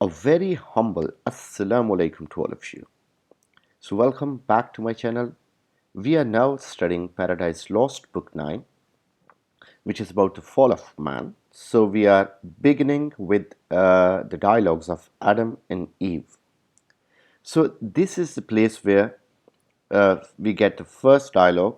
very humble Assalamu alaikum to all of you. So, welcome back to my channel. We are now studying Paradise Lost, Book 9, which is about the fall of man. So, we are beginning with the dialogues of Adam and Eve. So, this is the place where we get the first dialogue.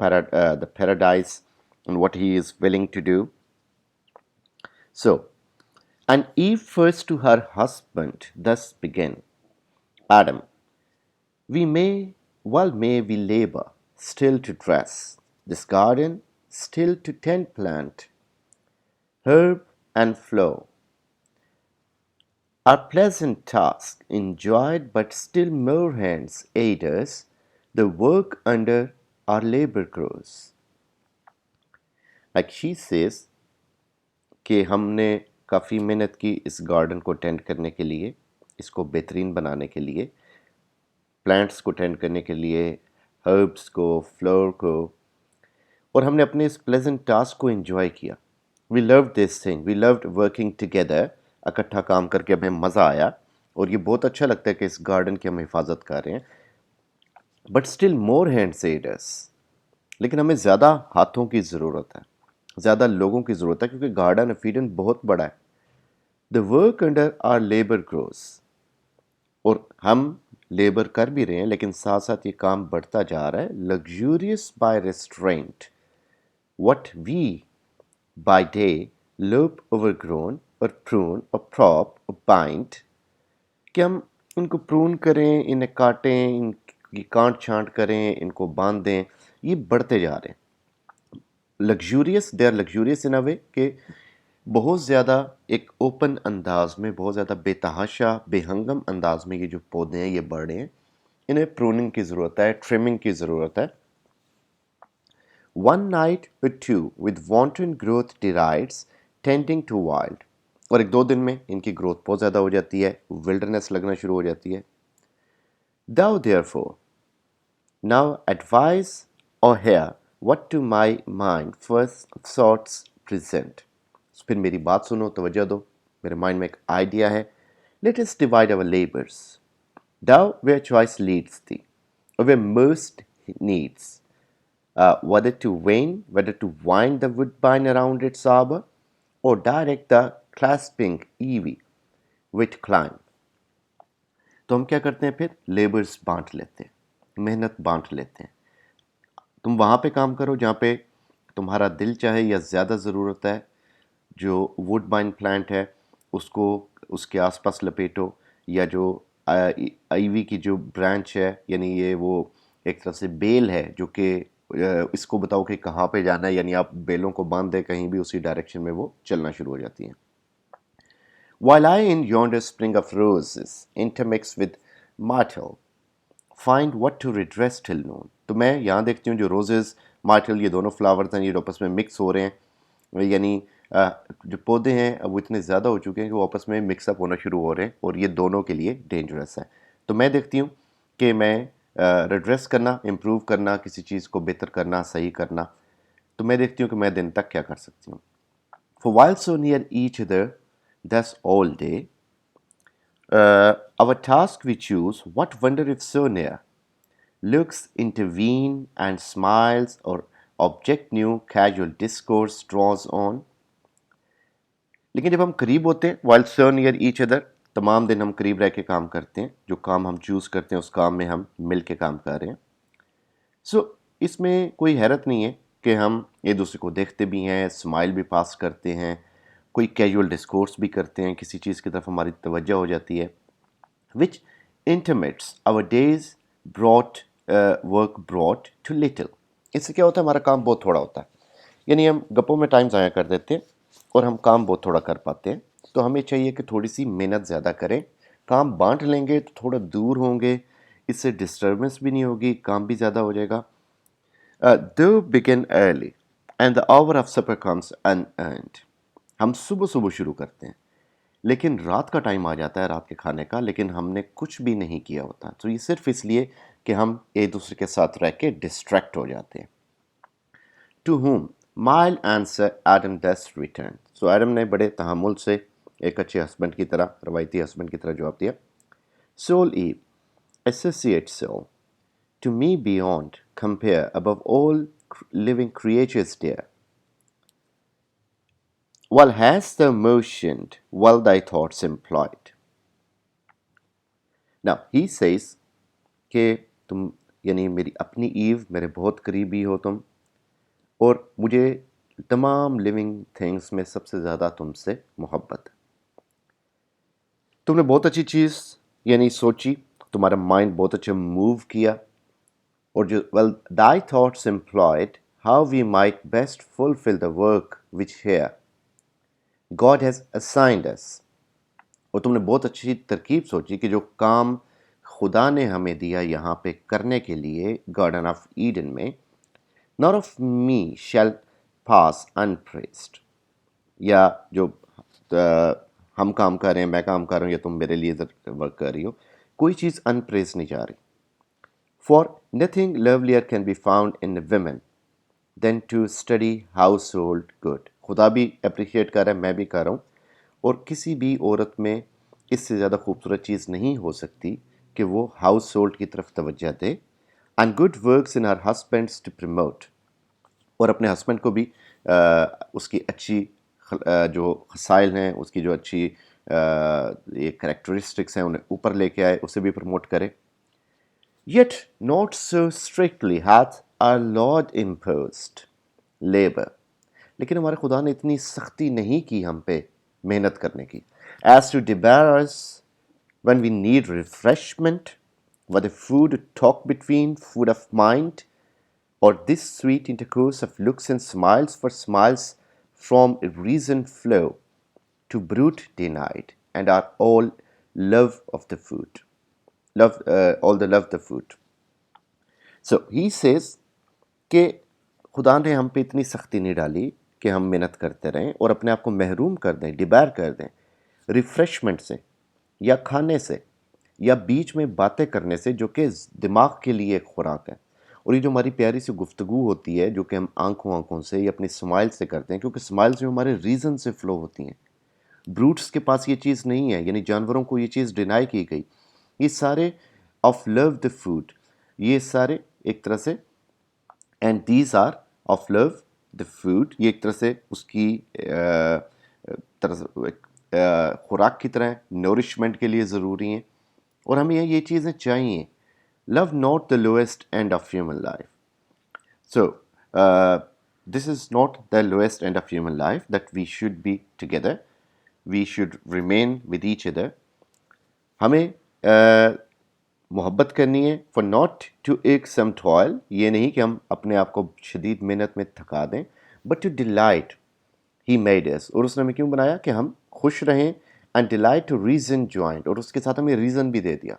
the paradise and what he is willing to do. So, and Eve first to her husband thus began, Adam, may we labor, still to dress this garden, still to tend plant, herb and flower, our pleasant task enjoyed, but still more hands aid us, the work under our labor grows. Like she says کہ ہم نے کافی محنت کی اس garden کو tend کرنے کے لیے، اس کو بہترین بنانے کے لیے، پلانٹس کو ٹینڈ کرنے کے لیے، ہربس کو، فلاور کو، اور ہم نے اپنے اس پلیزنٹ ٹاسک کو انجوائے کیا. We love this thing, we loved working together. اکٹھا کام کر کے ہمیں مزہ آیا اور یہ بہت اچھا لگتا ہے کہ اس گارڈن کی ہم حفاظت کر رہے ہیں. But still more hands aid us, لیکن ہمیں زیادہ ہاتھوں کی ضرورت ہے، زیادہ لوگوں کی ضرورت ہے، کیونکہ گارڈن آف ایڈن بہت بڑا ہے. The work under our labour grows, اور ہم لیبر کر بھی رہے ہیں لیکن ساتھ ساتھ یہ کام بڑھتا جا رہا ہے. Luxuries by restraint what we buy day loop over grown اور پرون اور پراپ اور بائنڈ، کہ ہم ان کو پرون کریں، انہیں کاٹیں، ان کی کانٹ چھانٹ کریں، ان کو باندھیں، یہ بڑھتے جا رہے ہیں. لگژوریس، دے آر لگژوریس ان اے وے کہ بہت زیادہ ایک اوپن انداز میں، بہت زیادہ بے تحاشا، بے ہنگم انداز میں یہ جو پودے ہیں یہ بڑھ رہے ہیں. انہیں پروننگ کی ضرورت ہے، ٹرمنگ کی ضرورت ہے. One night or two with wanton growth derides tending to wild، اور ایک دو دن میں ان کی گروتھ بہت زیادہ ہو جاتی ہے، ولڈرنس لگنا شروع ہو جاتی ہے. Thou therefore now advise or hear what to my mind first thoughts present. پھر میری بات سنو، توجہ دو، میرے مائنڈ میں ایک آئیڈیا ہے. Let us divide our labors. Thou where choice leads thee, or where most needs, whether to wind the woodbine around its arbor, or direct the clasping ivy with climb. تو ہم کیا کرتے ہیں پھر؟ Labours بانٹ لیتے ہیں، محنت بانٹ لیتے ہیں. تم وہاں پہ کام کرو جہاں پہ تمہارا دل چاہے یا زیادہ ضرورت ہے. جو ووڈ بائن پلانٹ ہے اس کو اس کے آس پاس لپیٹو، یا جو آئیوی کی جو برانچ ہے، یعنی یہ وہ ایک طرح سے بیل ہے جو کہ اس کو بتاؤ کہ کہاں پہ جانا ہے، یعنی آپ بیلوں کو باندھ دیں کہیں بھی، اسی ڈائریکشن میں وہ چلنا شروع ہو جاتی ہیں. While I in yonder spring of roses intermix with myrtle find what to redress till noon. تو میں یہاں دیکھتی ہوں جو روزز، مارٹل، یہ دونوں فلاورز ہیں، یہ آپس میں مکس ہو رہے ہیں. یعنی جو پودے ہیں وہ اتنے زیادہ ہو چکے ہیں کہ وہ آپس میں مکس اپ ہونا شروع ہو رہے ہیں، اور یہ دونوں کے لیے ڈینجرس ہے. تو میں دیکھتی ہوں کہ میں ریڈریس کرنا، امپروو کرنا، کسی چیز کو بہتر کرنا، صحیح کرنا، تو میں دیکھتی ہوں کہ میں دن تک کیا کر سکتی ہوں. For while so near each other thus all day, our task we choose, what wonder if so near, looks intervene and smiles, or object new casual discourse draws on. لیکن جب ہم قریب ہوتے ہیں، while so near each other، تمام دن ہم قریب رہ کے کام کرتے ہیں، جو کام ہم چوز کرتے ہیں اس کام میں ہم مل کے کام کر رہے ہیں. سو اس میں کوئی حیرت نہیں ہے کہ ہم ایک دوسرے کو دیکھتے بھی ہیں، اسمائل بھی پاس کرتے ہیں، کوئی کیجول ڈسکورس بھی کرتے ہیں، کسی چیز کی طرف ہماری توجہ ہو جاتی ہے. Which intermits our day's brought work brought to little. اس سے کیا ہوتا ہے؟ ہمارا کام بہت تھوڑا ہوتا ہے، یعنی ہم گپوں میں ٹائم ضائع کر دیتے ہیں اور ہم کام بہت تھوڑا کر پاتے ہیں. تو ہمیں چاہیے کہ تھوڑی سی محنت زیادہ کریں. کام بانٹ لیں گے تو تھوڑا دور ہوں گے، اس سے ڈسٹربنس بھی نہیں ہوگی، کام بھی زیادہ ہو جائے گا. Though begin early and the hour of supper comes unearned. ہم صبح صبح شروع کرتے ہیں لیکن رات کا ٹائم آ جاتا ہے، رات کے کھانے کا، لیکن ہم نے کچھ بھی نہیں کیا ہوتا. تو یہ صرف اس لیے کہ ہم ایک دوسرے کے ساتھ رہ کے ڈسٹریکٹ ہو جاتے ہیں. To whom mild answer Adam thus returned. So Adam نے بڑے تحمل سے ایک اچھے ہسبینڈ کی طرح روایتی ہسبینڈ کی طرح جواب دیا. Soul Eve, associate soul, to me beyond compare above all living creatures dear. While hast thou motioned, while thy thoughts employed. Now he says کہ تم یعنی میری اپنی ایو میرے بہت قریبی ہو تم اور مجھے تمام لیونگ تھنگس میں سب سے زیادہ تم سے محبت. تم نے بہت اچھی چیز یعنی سوچی, تمہارا مائنڈ بہت اچھا موو کیا, اور جو well thy thoughts employed how we might best fulfill the work which here God has assigned us. اور تم نے بہت اچھی ترکیب سوچی کہ جو کام خدا نے ہمیں دیا یہاں پہ کرنے کے لیے گارڈن آف ایڈن میں, none of me shall pass unpraised. یا جو ہم کام کر رہے ہیں, میں کام کر رہا ہوں, یا تم میرے لیے ورک کر رہی ہو, کوئی چیز انپریز نہیں جا رہی. For nothing lovelier can be found in a woman than to study household good. خدا بھی اپریشیٹ کر رہا ہے, میں بھی کر رہا ہوں, اور کسی بھی عورت میں اس سے زیادہ خوبصورت چیز نہیں ہو سکتی کہ وہ ہاؤس ہولڈ کی طرف توجہ دے, and good works in her husbands to promote, اور اپنے ہسبینڈ کو بھی اس کی اچھی جو خصائل ہیں, اس کی جو اچھی یہ کریکٹرسٹکس ہیں انہیں اوپر لے کے آئے, اسے بھی پروموٹ کرے. Yet not so strictly hath our Lord imposed labor. لیکن ہمارے خدا نے اتنی سختی نہیں کی ہم پہ محنت کرنے کی, as to debar us when we need refreshment, whether food to talk between, food of mind, or this sweet intercourse of looks and smiles, for smiles from reason flow to brute denied, and are all love of the food. All the love the food. So he says کہ خدا نے ہم پہ اتنی سختی نہیں ڈالی کہ ہم محنت کرتے رہیں اور اپنے آپ کو محروم کر دیں, ڈبیر کر دیں ریفریشمنٹ سے, یا کھانے سے, یا بیچ میں باتیں کرنے سے, جو کہ دماغ کے لیے ایک خوراک ہے. اور یہ جو ہماری پیاری سی گفتگو ہوتی ہے جو کہ ہم آنکھوں سے یا اپنی اسمائل سے کرتے ہیں, کیونکہ اسمائل جو ہمارے ریزن سے فلو ہوتی ہیں. بروٹس کے پاس یہ چیز نہیں ہے, یعنی جانوروں کو یہ چیز ڈینائی کی گئی. یہ سارے آف لو دا فوڈ, یہ سارے ایک طرح سے, and these are of love the food, یہ ایک طرح سے اس کی خوراک کی طرح نورشمنٹ کے لیے ضروری ہیں, اور ہمیں یہ چیزیں چاہیے. Love not the lowest end of human life. So this is not the lowest end of human life that we should be together, we should remain with each other. ہمیں محبت کرنی ہے, فار ناٹ ٹو ایک سم ٹوائل, یہ نہیں کہ ہم اپنے آپ کو شدید محنت میں تھکا دیں, but to delight he made us, اور اس نے ہمیں کیوں بنایا کہ ہم خوش رہیں, and delight to reason joint, اور اس کے ساتھ ہمیں ریزن بھی دے دیا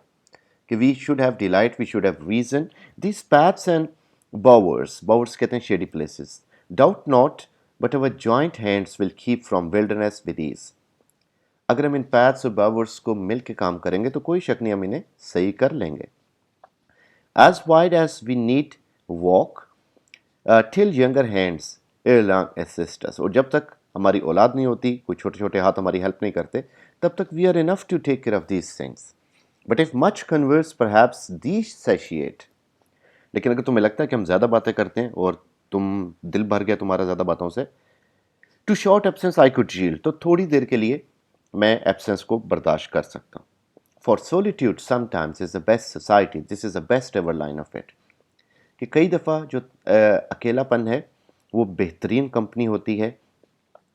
کہ we should have delight, we should have reason. These paths and bowers کہتے ہیں shady places, doubt not but our joint hands will keep from wilderness with ease. اگر ہم ان پیتھس اور باورس کو مل کے کام کریں گے تو کوئی شک نہیں ہم انہیں صحیح کر لیں گے. As wide as we need walk till younger hands ere long assist us, اور جب تک ہماری اولاد نہیں ہوتی, کوئی چھوٹے چھوٹے ہاتھ ہماری ہیلپ نہیں کرتے, تب تک we are enough to take care of these things. But if much converse perhaps these satiate. لیکن اگر تمہیں لگتا ہے کہ ہم زیادہ باتیں کرتے ہیں اور تم دل بھر گیا تمہارا زیادہ باتوں سے, to short absence I could yield, تو تھوڑی دیر کے لیے میں ایبسنس کو برداشت کر سکتا ہوں. For solitude sometimes is the best society, this is the best ever line of it. کہ کئی دفعہ جو اکیلا پن ہے وہ بہترین کمپنی ہوتی ہے.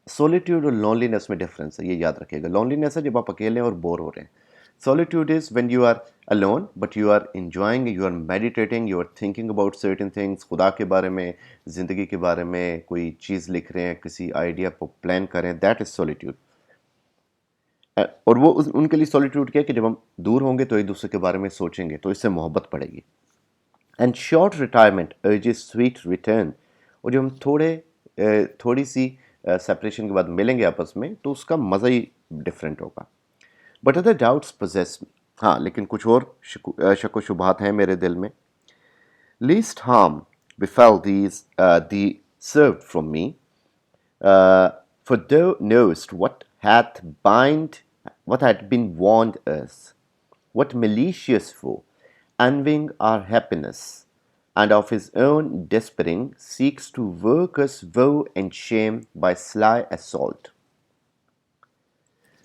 سولیٹیوڈ اور لونلینس میں ڈفرینس ہے, یہ یاد رکھیے گا. لونلینس ہے جب آپ اکیلے ہیں اور بور ہو رہے ہیں. Solitude is when you are alone but you are enjoying, you are meditating, you are thinking about certain things, خدا کے بارے میں, زندگی کے بارے میں کوئی چیز لکھ رہے ہیں, کسی آئیڈیا کو پلان کر رہے ہیں, that is solitude. اور وہ ان کے لیے سولیٹیوڈ کیا ہے کہ جب ہم دور ہوں گے تو ایک دوسرے کے بارے میں سوچیں گے تو اس سے محبت پڑے گی. And short retirement urges sweet return, اور جب ہم تھوڑی سی سپریشن کے بعد ملیں گے آپس میں تو اس کا مزہ ہی ڈفرینٹ ہوگا. بٹ ادر ڈاؤٹس پوزیس, ہاں لیکن کچھ اور شک و شبہات ہیں میرے دل میں. List harm befell these the served from me. For thou knowest what had been warned us, what malicious foe, envying our happiness, and of his own despairing, seeks to work us woe and shame by sly assault.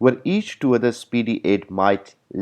Where each to other speedy aid might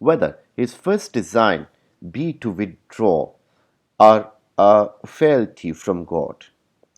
Whether his first design be to withdraw or fealty from God,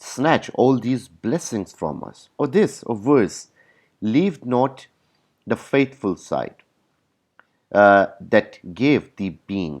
snatch all these blessings from us. Or this, or verse, leave not the faithful side that gave the being.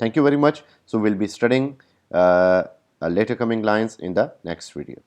Thank you very much. So we'll be studying later coming lines in the next video.